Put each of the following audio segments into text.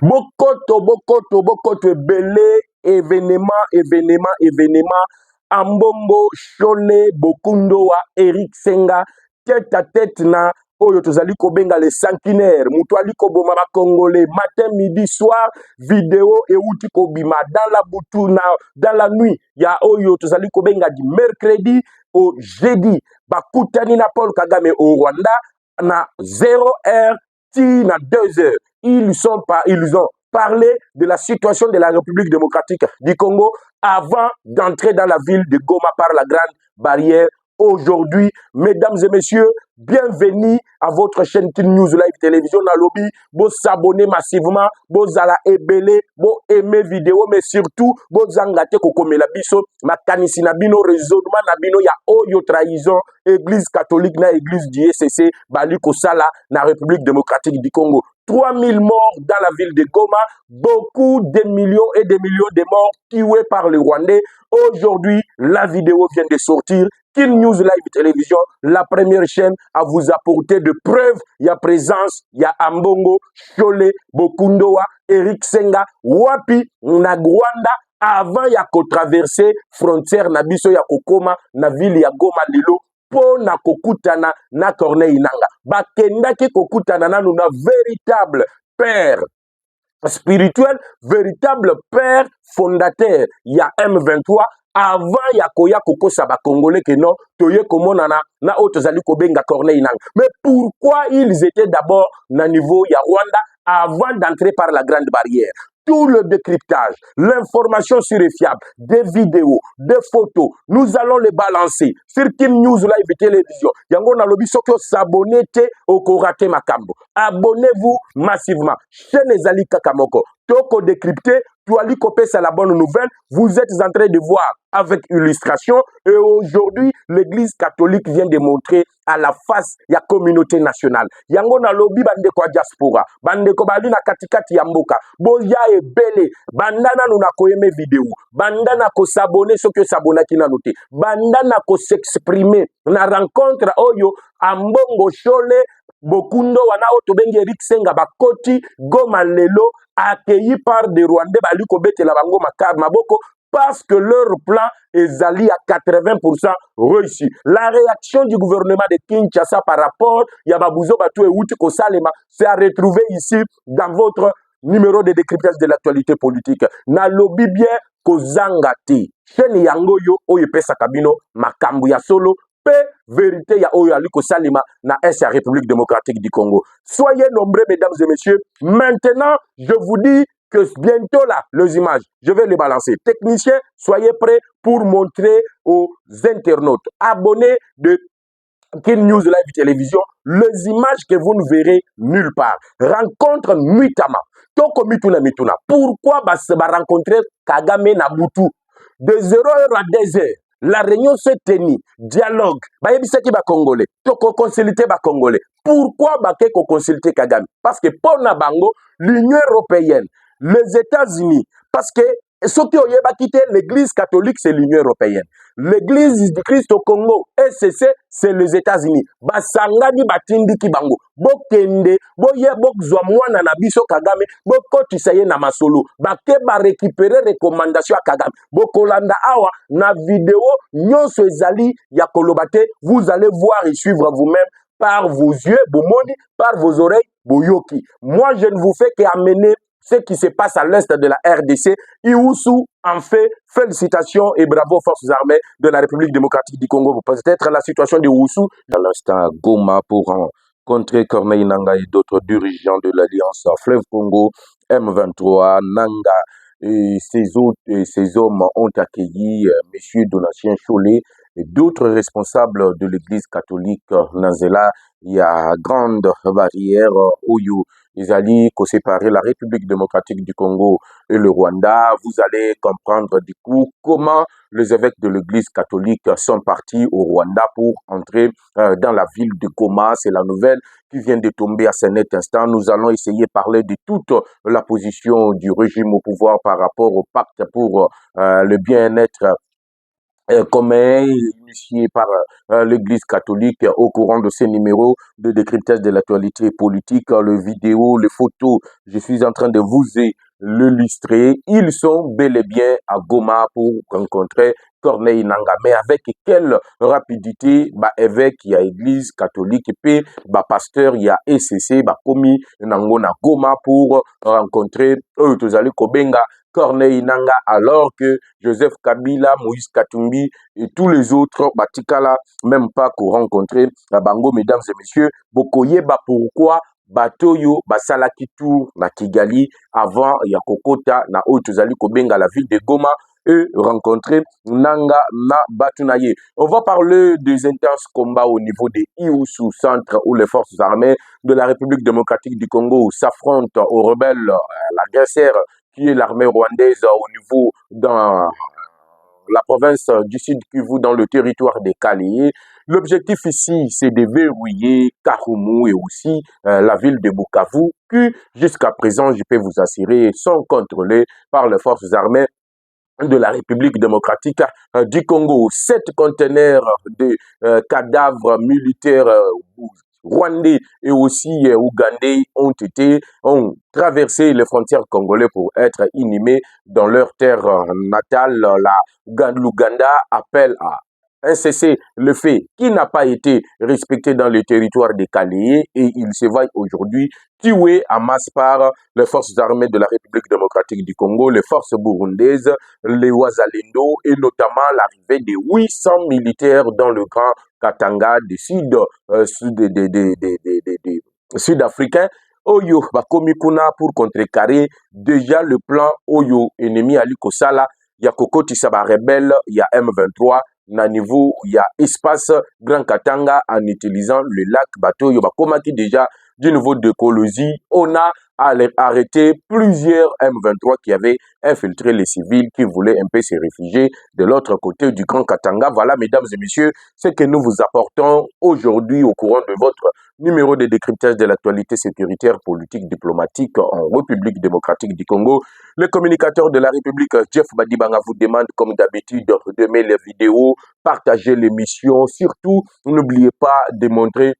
Bokoto, belé, événement, Ambombo, Chole, Bokundo, Eric Senga, tête à tête na, Oyo tozali kobenga les sanguinaires, Mutuali Koboma Congolais, matin, midi, soir, vidéo, et outi kobima, dans la boutuna, dans la nuit, ya Oyo tozali kobenga du mercredi au jeudi, Bakutani na Paul Kagame au Rwanda, na 0h, na 2h. Ils ont parlé de la situation de la République démocratique du Congo avant d'entrer dans la ville de Goma par la Grande Barrière. Aujourd'hui, mesdames et messieurs, bienvenue à votre chaîne Kin News Live Télévision dans lobby. Vous s'abonnez massivement, vous allez ébélé, vous aimez vidéo, mais surtout, vous engagez kokome la biso, makanisi na bino, raisonnement na bino, ya oyo trahison, église catholique na église du ECC, bali kosala na République démocratique du Congo. 3000 morts dans la ville de Goma, beaucoup de millions et des millions de morts tués par les Rwandais. Aujourd'hui, la vidéo vient de sortir. Kin News Live Télévision, la première chaîne à vous apporter de preuves. Il y a présence, il y a Ambongo, Chole, Bokundoa, Eric Senga, Wapi, Nagwanda. Avant, il y a traversé frontière Nabiso, il y a Kokoma, na ville, ya Goma Lilo. Po na kokutana na Corneille Nanga. Bakenda ki kokutana na nuna véritable père spirituel, véritable père fondateur. Il y a M23 avant ya koya koko saba congolais que non toye komona na otozali kobenga Corneille Nanga. Mais pourquoi ils étaient d'abord na niveau ya Rwanda avant d'entrer par la Grande Barrière? Tout le décryptage, l'information sur les fiables, des vidéos, des photos, nous allons les balancer sur Kin News Live Télévision. Yango na lobi soko s'abonner au Korate Makambo. Abonnez-vous massivement. Chaîne Ezali Kakamoko. Toko décrypté, Tuali Kopé, c'est la bonne nouvelle. Vous êtes en train de voir avec illustration. Et aujourd'hui, l'Église catholique vient de montrer à la face ya communauté nationale. Yango na lobi bande kwa diaspora. Bande ko bali na katikati ya mboka. Boya ebele. Bandana nuna koyeme vidéo. Bandana ko s'abonner ce que s'abonner ki na noté. Bandana ko s'exprimer. Na rencontre oyo Ambongo Chole Bokundo wana otobengi Eric Senga bakoti Goma lelo accueilli par des Rwandais bali kobete la bango maboko parce que leur plan est allé à 80% réussi. La réaction du gouvernement de Kinshasa par rapport à Babouzo Batou et Outi Kosalema, c'est à retrouver ici dans votre numéro de décryptage de l'actualité politique. Na lobby bien Kozangati. Chaîne yango yo oyo pesa kabino makambu ya solo. Vérité ya oyo aliko salima na la République démocratique du Congo. Soyez nombreux mesdames et messieurs. Maintenant, je vous dis que bientôt là, les images, je vais les balancer. Techniciens, soyez prêts pour montrer aux internautes, abonnés de Kin News Live Télévision, les images que vous ne verrez nulle part. Rencontre Nuitama. Toko Mituna Mituna. Pourquoi se rencontrer Kagame na Butu de 0h à 2h? La réunion s'est tenue, dialogue. Bayebisaki ba Congolais, toko consulter ba Congolais. Pourquoi bake ko consulter Kagame? Parce que pour na bango, l'Union européenne, les États-Unis, parce que ce qui a quitté l'église catholique, c'est l'Union européenne. L'église du Christ au Congo, ECC, c'est les États-Unis. Basangani batindi ki bango. Bokende, boye bokzwa mwana na biso Kagame, bokotisaye na masolo. Bake ba récupérer recommandation à Kagame. Bokolanda awa na vidéo nyonso ezali ya kolobate, vous allez voir et suivre vous-même par vos yeux, bomoni, par vos oreilles, boyoki. Moi, je ne vous fais qu'amener ce qui se passe à l'est de la RDC. Ioussou en fait félicitations et bravo aux forces armées de la République démocratique du Congo. Peut-être la situation de Oussou. Dans l'instant, Goma pour rencontrer Corneille Nanga et d'autres dirigeants de l'Alliance Fleuve Congo, M23, Nanga et ces hommes ont accueilli M. Donatien Cholet et d'autres responsables de l'église catholique Nanzela. Il y a grande barrière où ils allaient séparer la République démocratique du Congo et le Rwanda. Vous allez comprendre du coup comment les évêques de l'église catholique sont partis au Rwanda pour entrer dans la ville de Goma. C'est la nouvelle qui vient de tomber à ce net instant. Nous allons essayer de parler de toute la position du régime au pouvoir par rapport au pacte pour le bien-être commun initié par l'Église catholique au courant de ces numéros de décryptage de l'actualité politique, le vidéo, les photos. Je suis en train de vous illustrer. Ils sont bel et bien à Goma pour rencontrer Corneille Nanga. Mais avec quelle rapidité, bah, évêque, il y a Église catholique, et puis, bah, pasteur, il y a ECC, bah, commis, Nangona Goma pour rencontrer eux, tous allez Kobenga, Corneille Nanga, alors que Joseph Kabila, Moïse Katumbi et tous les autres, Batikala, même pas qu'on rencontrait à Bango, mesdames et messieurs, Bokoyeba, pourquoi Batoyo, Basalaki Tour, na Kigali, avant Yakokota, na Otuzali Kobenga, la ville de Goma, et rencontrer Nanga na Batunaye. On va parler des intenses combats au niveau des Ioussou centre où les forces armées de la République démocratique du Congo s'affrontent aux rebelles, l'agresseur qui est l'armée rwandaise au niveau dans la province du Sud Kivu, dans le territoire des Kalié. L'objectif ici, c'est de verrouiller Karumu et aussi la ville de Bukavu, qui jusqu'à présent, je peux vous assurer, sont contrôlés par les forces armées de la République démocratique du Congo. 7 conteneurs de cadavres militaires rwandais et aussi ougandais ont traversé les frontières congolaises pour être inhumés dans leur terre natale. L'Ouganda appelle à un cessez-le-feu qui n'a pas été respecté dans le territoire des Kaléés et il se voit aujourd'hui tué en masse par les forces armées de la République démocratique du Congo, les forces burundaises, les Wazalendo et notamment l'arrivée de 800 militaires dans le Grand Katanga du sud-africain. Oyo bakomi kuna pour contrecarrer déjà le plan Oyo ennemi Ali Kosala, ya kokotisa ba rebelle, ya M23 na niveau ya espace Grand Katanga en utilisant le lac bateau yo bakomaki déjà du niveau de Kolosi. On a arrêté plusieurs M23 qui avaient infiltré les civils qui voulaient un peu se réfugier de l'autre côté du Grand Katanga. Voilà, mesdames et messieurs, ce que nous vous apportons aujourd'hui au courant de votre numéro de décryptage de l'actualité sécuritaire, politique, diplomatique en République démocratique du Congo. Le communicateur de la République, Jeff Badibanga, vous demande, comme d'habitude, d'aimer les vidéos, partager l'émission. Surtout, n'oubliez pas de montrer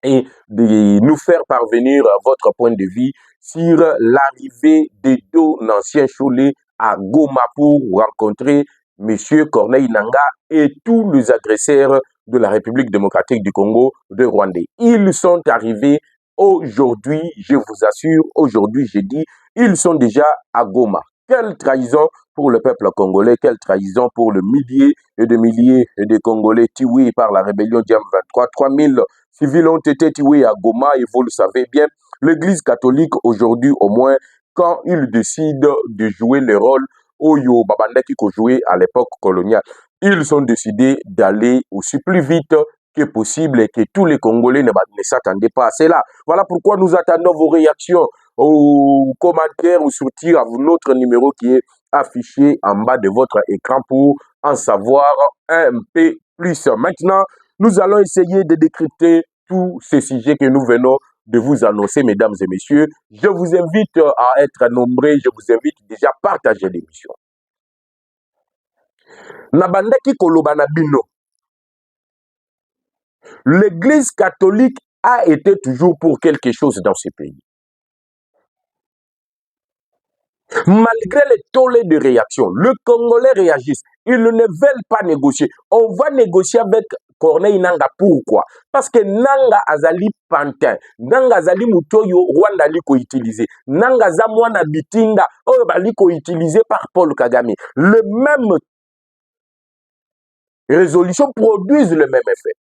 et de nous faire parvenir votre point de vue sur l'arrivée des deux anciens Cholet à Goma pour rencontrer M. Corneille Nanga et tous les agresseurs de la République démocratique du Congo de Rwandais. Ils sont arrivés aujourd'hui, je vous assure, aujourd'hui jeudi, ils sont déjà à Goma. Quelle trahison pour le peuple congolais, quelle trahison pour le milliers de Congolais tués par la rébellion Diam 23. 3000 civils ont été tués à Goma et vous le savez bien, l'Église catholique aujourd'hui au moins, quand il décide de jouer le rôle Oyo Babandaki qu'on jouait à l'époque coloniale, ils ont décidé d'aller aussi plus vite que possible et que tous les Congolais ne s'attendaient pas à cela. Voilà pourquoi nous attendons vos réactions aux commentaires ou surtout à notre numéro qui est affiché en bas de votre écran pour en savoir un peu plus. Maintenant, nous allons essayer de décrypter tous ces sujets que nous venons de vous annoncer, mesdames et messieurs. Je vous invite à être nombreux, je vous invite déjà à partager l'émission. Nabandaki koloba na bino. L'Église catholique a été toujours pour quelque chose dans ce pays. Malgré les tollés de réaction, le Congolais réagissent. Ils ne veulent pas négocier. On va négocier avec Corneille Nanga. Pourquoi? Parce que Nanga azali pantin. Nanga azali mutoyo Rwanda liko utilisé. Nanga zamwana bitinga oyo baliko utilisé par Paul Kagame. Le même résolution produisent le même effet.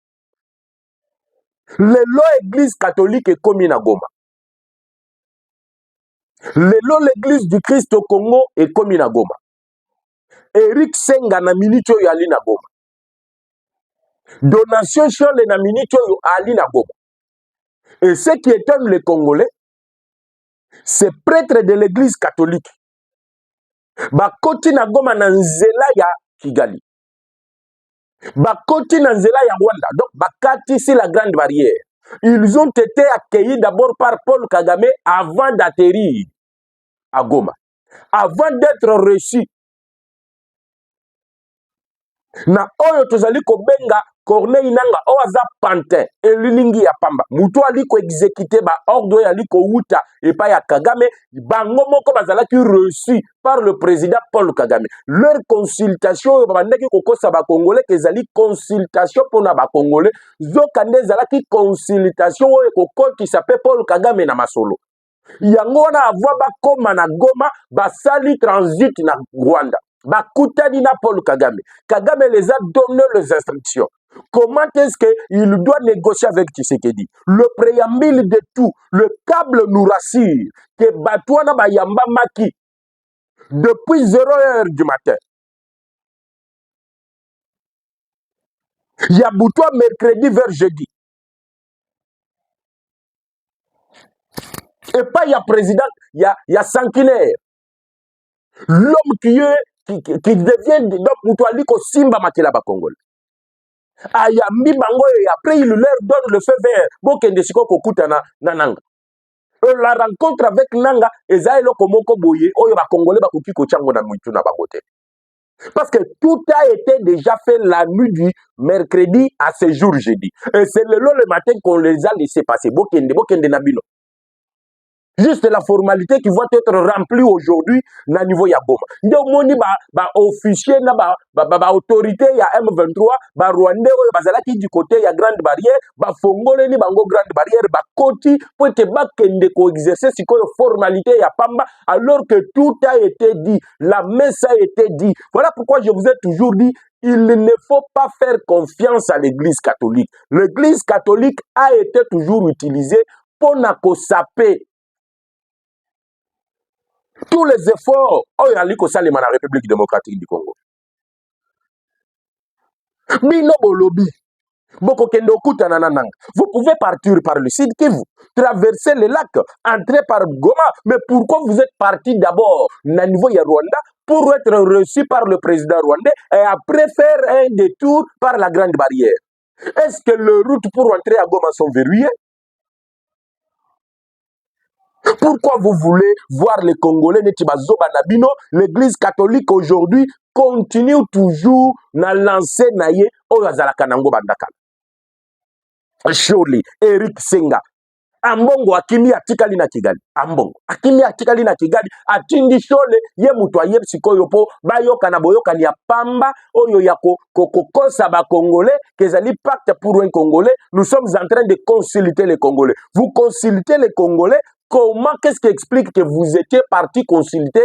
L'église catholique est comme na Goma. L'église du Christ au Congo est comme na Goma. Eric Senga na minito yo ali na Goma. Donation Chole na minito yo ali na Goma. Et ce qui étonne les Congolais, c'est prêtre de l'église catholique. Bakoti na Goma na nzela ya Kigali. Bakoti na nzela ya Rwanda. Donc bakati c'est la grande barrière. Ils ont été accueillis d'abord par Paul Kagame avant d'atterrir à Goma. Avant d'être reçus na oyo tozali kobenga Corneille Nanga oyo aza pantin elilingi ya pamba mutu ali koexécuter baordre oyo ali kowuta epai ya Kagame bango moko bazalaki reçu par le président Paul Kagame. Leur consultation oyo babandaki kokosa bakongolais kezali consultation mpona bakongolais zoka nde ezalaki consultation oyo ekokotisa mpe Paul Kagame na masolo yango wana avoi bakoma na Goma basali transit na Rwanda bakutani na Paul Kagame. Kagame les a donné les instructions. Comment est-ce qu'il doit négocier avec Tshisekedi? Le préambule de tout, le câble nous rassure que Batouana Bayamba Maki, depuis 0h du matin, il y a Boutoua mercredi vers jeudi. Et pas il y a président, il y a Sankiné. L'homme qui devient donc Boutoua Liko Simba Makila Bakongol. Ayambi bango et après il leur donne le feu vert. Bokende siko kokuta na Nanga. La rencontre avec Nanga ezaelo komoko boye oyo ba congolais bakoki ko chango na mutu na bagote. Parce que tout a été déjà fait la nuit du mercredi à ce jour jeudi. Et c'est le matin qu'on les a laissés passer. Bokende na bino. Juste la formalité qui va être remplie aujourd'hui na niveau ya Goma. Nde moni ba officier na ba autorité ya M23 ba Rwandais oyo bazalaki du côté ya Grande Barrière ba fongole ni bango Grande Barrière ba koti pour te bakende ko exercer sikoyo formalité ya pamba alors que tout a été dit, la messe a été dit. Voilà pourquoi je vous ai toujours dit il ne faut pas faire confiance à l'église catholique. L'église catholique a été toujours utilisée pour na ko saper tous les efforts oyo ali kosalema na République démocratique du Congo. Bino bolobi boko kende okutana na Nanga. Vous pouvez partir par le Sud Kivu, traverser le lac, entrer par Goma, mais pourquoi vous êtes parti d'abord na niveau ya Rwanda pour être reçu par le président rwandais et après faire un détour par la Grande Barrière? Est-ce que les routes pour entrer à Goma sont verrouillées? Pourquoi vous voulez voir les Congolais Netibazoba Nabino? L'église catholique aujourd'hui continue toujours na lancer naye oyazalaka nango bandakala. Surely, Eric Senga. Ambongo akimi atikali na Kigali. Ambongo akimi atikali na Kigali atindi shole ye mutu aye sikoyo po bayoka na boyoka ni ya pamba oyo ya kokosa ba Congolais kezali pacte pour un Congolais. Nous sommes en train de consulter les Congolais. Vous consultez les Congolais. Comment, qu'est-ce qui explique que vous étiez parti consulter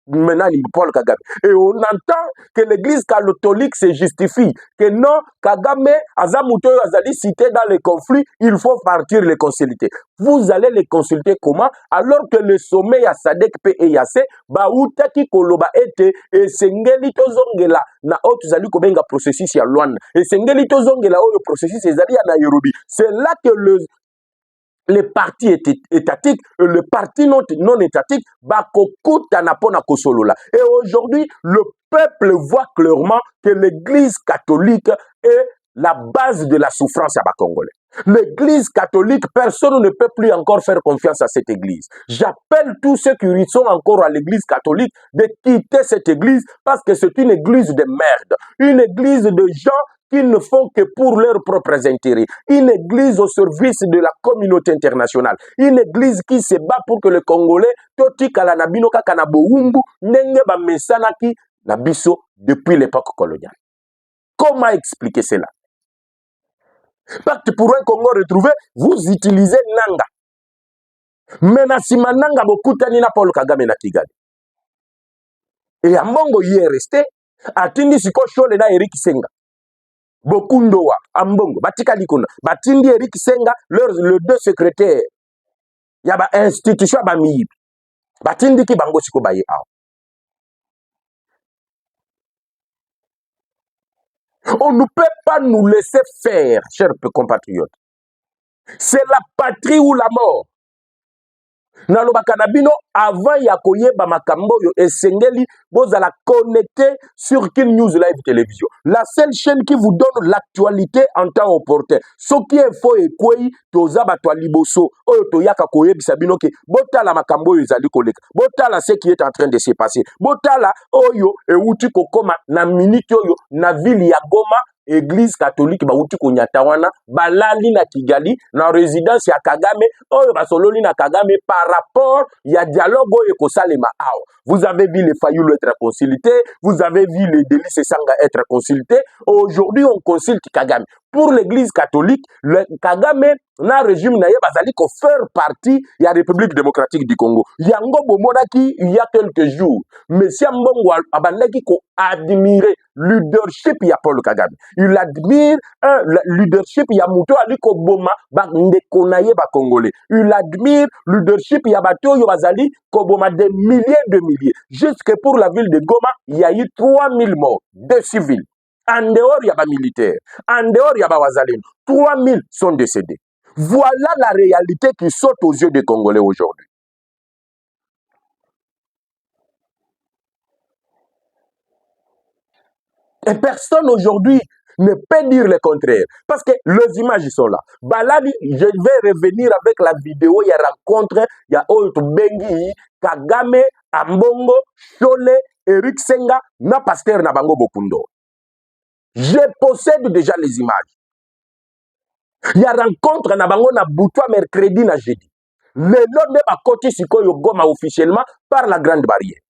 maintenant Paul Kagame? Et on entend que l'église catholique se justifie, que non, Kagame, Azamuto, Azali cité dans les conflits, il faut partir les consulter. Vous allez les consulter comment? Alors que le sommet ya Sadek P et Yase, Baoutaki Koloba ete, et Sengeli Tozongela, na Otuzali Kobenga processus ya Luan, et Sengeli Tozongela, le processus Ezali à Nairobi. C'est là que les partis étatiques, le parti non étatique, et aujourd'hui, le peuple voit clairement que l'église catholique est la base de la souffrance à Congolais. L'église catholique, personne ne peut plus encore faire confiance à cette église. J'appelle tous ceux qui sont encore à l'église catholique de quitter cette église parce que c'est une église de merde, une église de gens qui ne font que pour leurs propres intérêts. Une église au service de la communauté internationale. Une église qui se bat pour que le Congolais, toti kala na bino kaka na boumbu, nenge ba mesana ki na biso depuis l'époque coloniale. Comment expliquer cela? Pacte pour un Congo retrouvé, vous utilisez Nanga. Menasima Nanga bokutani na Paul Kagame na Kigali. Et à Mongo y est resté, atindi siko shole na Eric Senga. Bokundowa, Ambongo, Batikali Kuna, Batindi Eric Senga, le deux secrétaires. Il y a une institution à Miyib. Batindi ki bango siko baye ao. On ne peut pas nous laisser faire, chers compatriotes. C'est la patrie ou la mort. nalobaka na bino avant ya koyeba makambo oyo esengeli bozala connecté sur Kin News Live Télévision, la seule chaîne qui vous donne l'actualité en temps opportun. Soki efo ekwei toza bato liboso oyo toyaka koyebisa bino ke botala makambo oyo ezali koleka, botala ce qui est en train de se passer, botala oyo euti kokoma na minute oyo na ville ya Goma. Église catholique bauti konyata wana balali na Kigali na résidence ya Kagame oyo basololi na Kagame par rapport ya dialogue oyo kosalema awa. Vous avez vu les Fayulu être consultés, vous avez vu les Délices Sanga être consultés. Aujourd'hui on consulte Kagame. Pour l'église catholique, le Kagame na régime na ye bazali ko faire partie ya République démocratique du Congo. Yango bomonaki il y a quelques jours. Monsieur Mbongo abandaki ko admirer leadership ya Paul Kagame. Il admire le leadership ya Muto aliko boma ba ndeko na ye ba Congolais. Il admire leadership ya bato yo bazali ko boma des milliers de milliers. Jusque pour la ville de Goma, il y a eu 3000 morts de civils. En dehors, il y a des militaires. En dehors, il y a des wazalines. 3000 sont décédés. Voilà la réalité qui saute aux yeux des Congolais aujourd'hui. Et personne aujourd'hui ne peut dire le contraire. Parce que les images sont là. Baladi, je vais revenir avec la vidéo. Il y a rencontre, il y a Oyoto Bengi, Kagame, Ambongo, Chole, Eric Senga, na pasteur Nabango Bokundo. Je possède déjà les images. Il y a rencontre na bango na Boutwa mercredi na jeudi. Le long de bakoti sikoyo Goma officiellement par la grande barrière.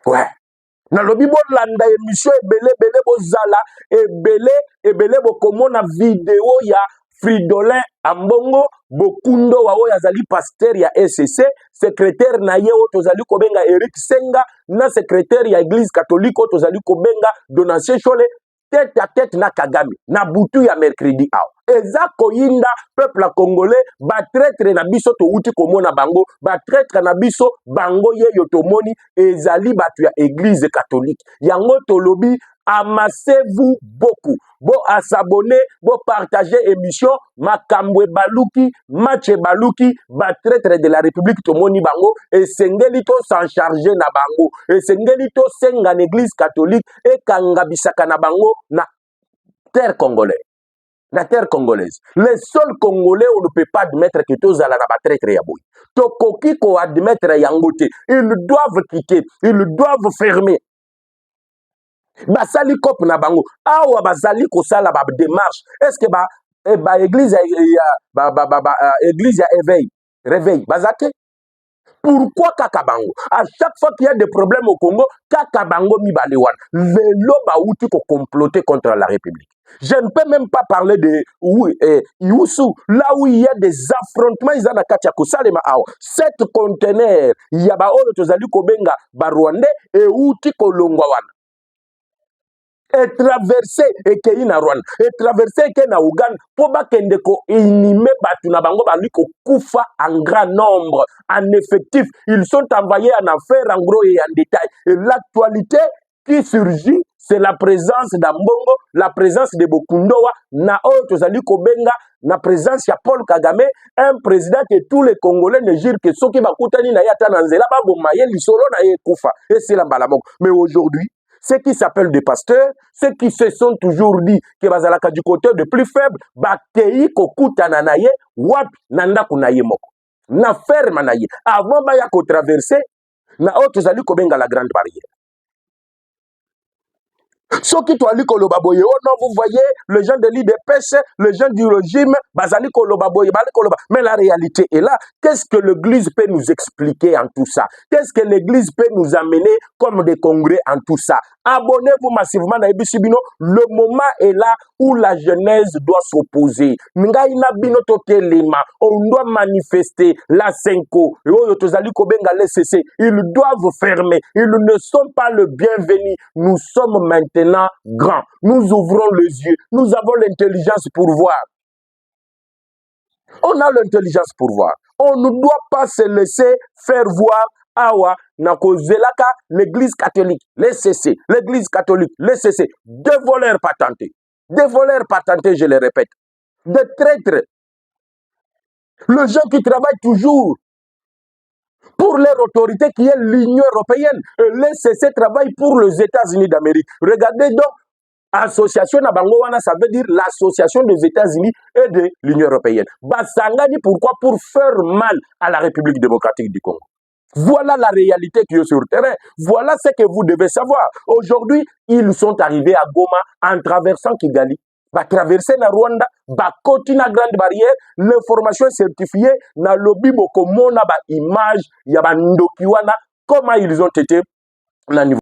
Ouais. Na lobi bo landa émission ebele bozala ebele bokomona vidéo ya Fridolin Ambongo Bokundo wa oyo azali pasteur ya SCC, secrétaire na ye oyo tozali kobenga Eric Senga, na secrétaire ya église catholique oyo tozali kobenga Donatien Chole, tête à tête na Kagame na butu ya mercredi awa. Eza koyinda peuple congolais ba traître na biso to uti komona bango, ba traître na biso bango ye yotomoni ezali batu ya église catholique. Yango tolobi amassez-vous beaucoup. Bo s'abonner, bo partager émission Makambwe Baluki, Matche Baluki, ba traître de la République tomoni bango et sengelito s'en charger na bango et sengelito senga l'église catholique et kangabisaka na bango na terre congolaise. La terre congolaise. Les seuls Congolais, on ne peut pas admettre que tous allons la traître ya boy. Tokoki ko admettre yangote. Ils doivent quitter. Ils doivent fermer. Basali kop na bango. Awa bazali ko sala ba démarche. Est-ce que ba église église ya éveil, réveil bazate? Pourquoi Kakabango? À chaque fois qu'il y a des problèmes au Congo, Kakabango mi balewan. Velo ba outi ko comploter contre la République. Je ne peux même pas parler de Youssou, là où il y a des affrontements, ils ont na katiako salema awa. 7 conteneurs, il y a ba oyo tozali kobenga ba Rwandais et outi kolongwa wana. Et traverser et kei na Rwanda, et traverser et na Ouganda, pour ba kende ko inime batu na bango ba liko kufa en grand nombre, en effectif. Ils sont envoyés en affaires en gros et en détail. Et l'actualité qui surgit, c'est la présence d'Ambongo, la présence de Bokundowa, na oyo tozali kobenga, na présence ya Paul Kagame, un président que tous les Congolais ne jurent que soki bakutani na yata na nzela ba bomaye lisolo na ye kufa. Et c'est la mbalamoko. Mais aujourd'hui, ceux qui s'appellent des pasteurs, ceux qui se sont toujours dit que bazalaka du côté de plus faible, bakei kokutana na ye, wap nanda kunaye moko. Na ferme na ye. Avant baya ko traverser, na oyo tozali kobenga la grande barrière. Ceux qui toali kolobaboye, oh non, vous voyez, les gens de l'IDPS, les gens du régime, bazali kolobaboye, bali koloba. Mais la réalité est là. Qu'est-ce que l'église peut nous expliquer en tout ça? Qu'est-ce que l'église peut nous amener comme des congrès en tout ça? Abonnez-vous massivement à Ebisibino. Le moment est là où la Genèse doit s'opposer. Ngaina bino totelema. On doit manifester la Senko. Ils doivent fermer. Ils ne sont pas le bienvenu. Nous sommes maintenant grands. Nous ouvrons les yeux. Nous avons l'intelligence pour voir. On a l'intelligence pour voir. On ne doit pas se laisser faire voir. Awa, Nakozelaka, l'église catholique, les CC, l'église catholique, les CC, deux voleurs patentés. Des voleurs patentés, je le répète. Des traîtres. Les gens qui travaillent toujours pour leur autorité qui est l'Union européenne. Les CC travaillent pour les États-Unis d'Amérique. Regardez donc, association na bango wana, ça veut dire l'association des États-Unis et de l'Union européenne. Basangani, pourquoi? Pour faire mal à la République démocratique du Congo. Voilà la réalité qui est sur le terrain. Voilà ce que vous devez savoir. Aujourd'hui, ils sont arrivés à Goma en traversant Kigali. Va traverser na Rwanda, va côté na grande barrière, l'information certifiée na lobby bokomona ba image ya ba ndokiwana comment ils ont été na niveau